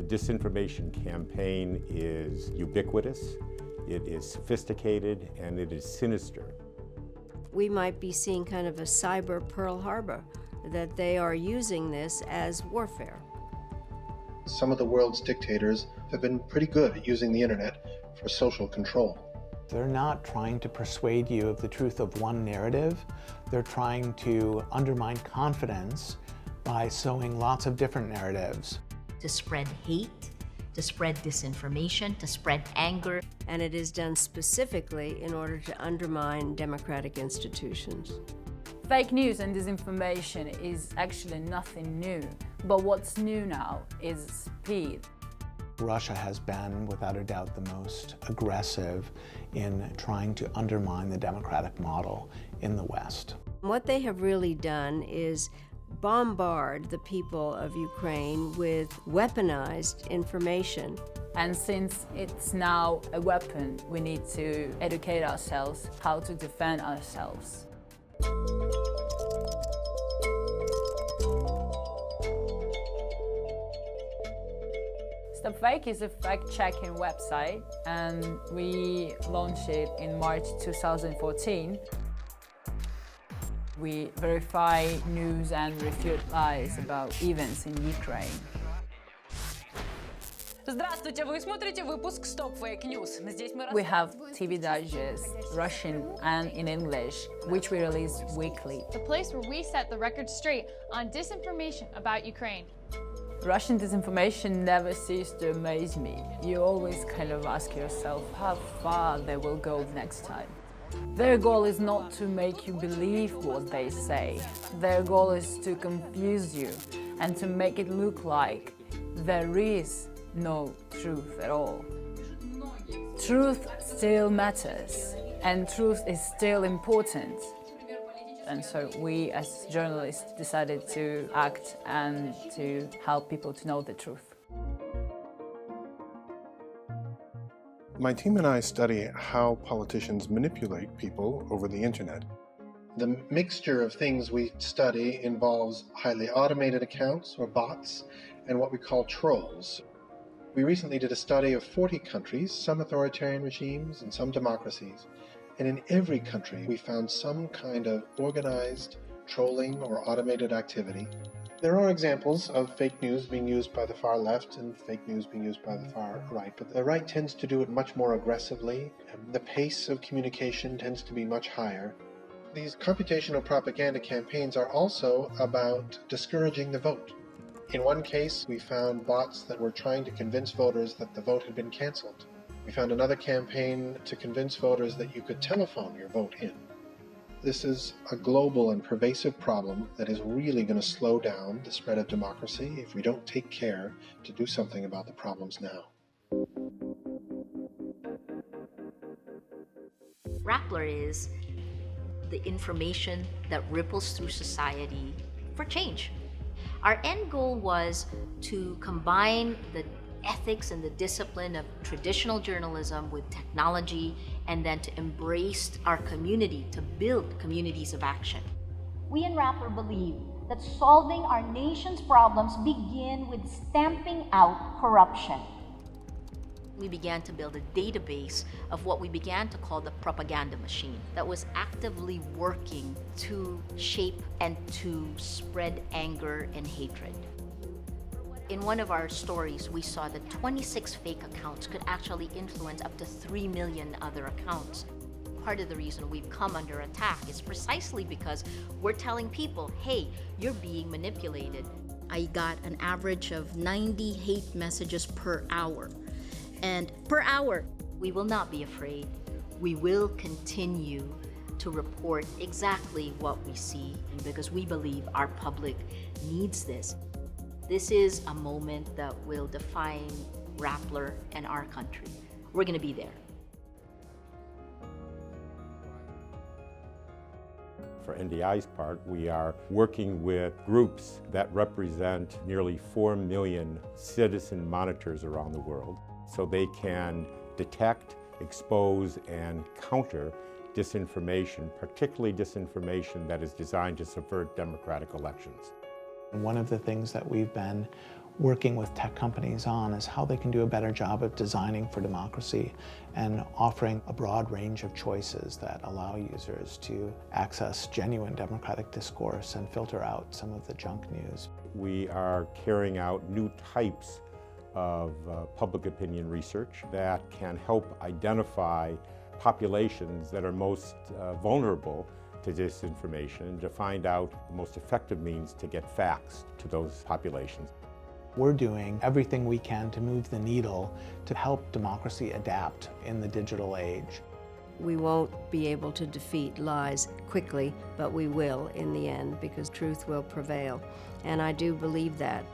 disinformation campaign is ubiquitous, it is sophisticated, and it is sinister. We might be seeing kind of a cyber Pearl Harbor, that they are using this as warfare. Some of the world's dictators have been pretty good at using the internet for social control. They're not trying to persuade you of the truth of one narrative. They're trying to undermine confidence by sowing lots of different narratives. To spread hate, to spread disinformation, to spread anger. And it is done specifically in order to undermine democratic institutions. Fake news and disinformation is actually nothing new, but what's new now is speed. Russia has been, without a doubt, the most aggressive in trying to undermine the democratic model in the West. What they have really done is bombard the people of Ukraine with weaponized information. And since it's now a weapon, we need to educate ourselves how to defend ourselves. StopFake is a fact-checking website, and we launched it in March 2014. We verify news and refute lies about events in Ukraine. Здравствуйте, вы смотрите выпуск Stop Fake News. Здесь мы We have TV digest, Russian and in English, which we release weekly. The place where we set the record straight on disinformation about Ukraine. Russian disinformation never ceased to amaze me. You always kind of ask yourself how far they will go next time. Their goal is not to make you believe what they say. Their goal is to confuse you and to make it look like there is no truth at all. Truth still matters, and truth is still important. And so we, as journalists, decided to act and to help people to know the truth. My team and I study how politicians manipulate people over the internet. The mixture of things we study involves highly automated accounts, or bots, and what we call trolls. We recently did a study of 40 countries, some authoritarian regimes and some democracies. And in every country, we found some kind of organized trolling or automated activity. There are examples of fake news being used by the far left and fake news being used by the far right, but the right tends to do it much more aggressively. The pace of communication tends to be much higher. These computational propaganda campaigns are also about discouraging the vote. In one case, we found bots that were trying to convince voters that the vote had been canceled. We found another campaign to convince voters that you could telephone your vote in. This is a global and pervasive problem that is really going to slow down the spread of democracy if we don't take care to do something about the problems now. Rappler is the information that ripples through society for change. Our end goal was to combine the ethics and the discipline of traditional journalism with technology, and then to embrace our community, to build communities of action. We in Rappler believe that solving our nation's problems begin with stamping out corruption. We began to build a database of what we began to call the propaganda machine that was actively working to shape and to spread anger and hatred. In one of our stories, we saw that 26 fake accounts could actually influence up to 3 million other accounts. Part of the reason we've come under attack is precisely because we're telling people, hey, you're being manipulated. I got an average of 90 hate messages per hour. And per hour, we will not be afraid. We will continue to report exactly what we see because we believe our public needs this. This is a moment that will define Rappler and our country. We're going to be there. For NDI's part, we are working with groups that represent nearly 4 million citizen monitors around the world, so they can detect, expose, and counter disinformation, particularly disinformation that is designed to subvert democratic elections. One of the things that we've been working with tech companies on is how they can do a better job of designing for democracy and offering a broad range of choices that allow users to access genuine democratic discourse and filter out some of the junk news. We are carrying out new types of public opinion research that can help identify populations that are most vulnerable to disinformation and to find out the most effective means to get facts to those populations. We're doing everything we can to move the needle to help democracy adapt in the digital age. We won't be able to defeat lies quickly, but we will in the end, because truth will prevail. And I do believe that.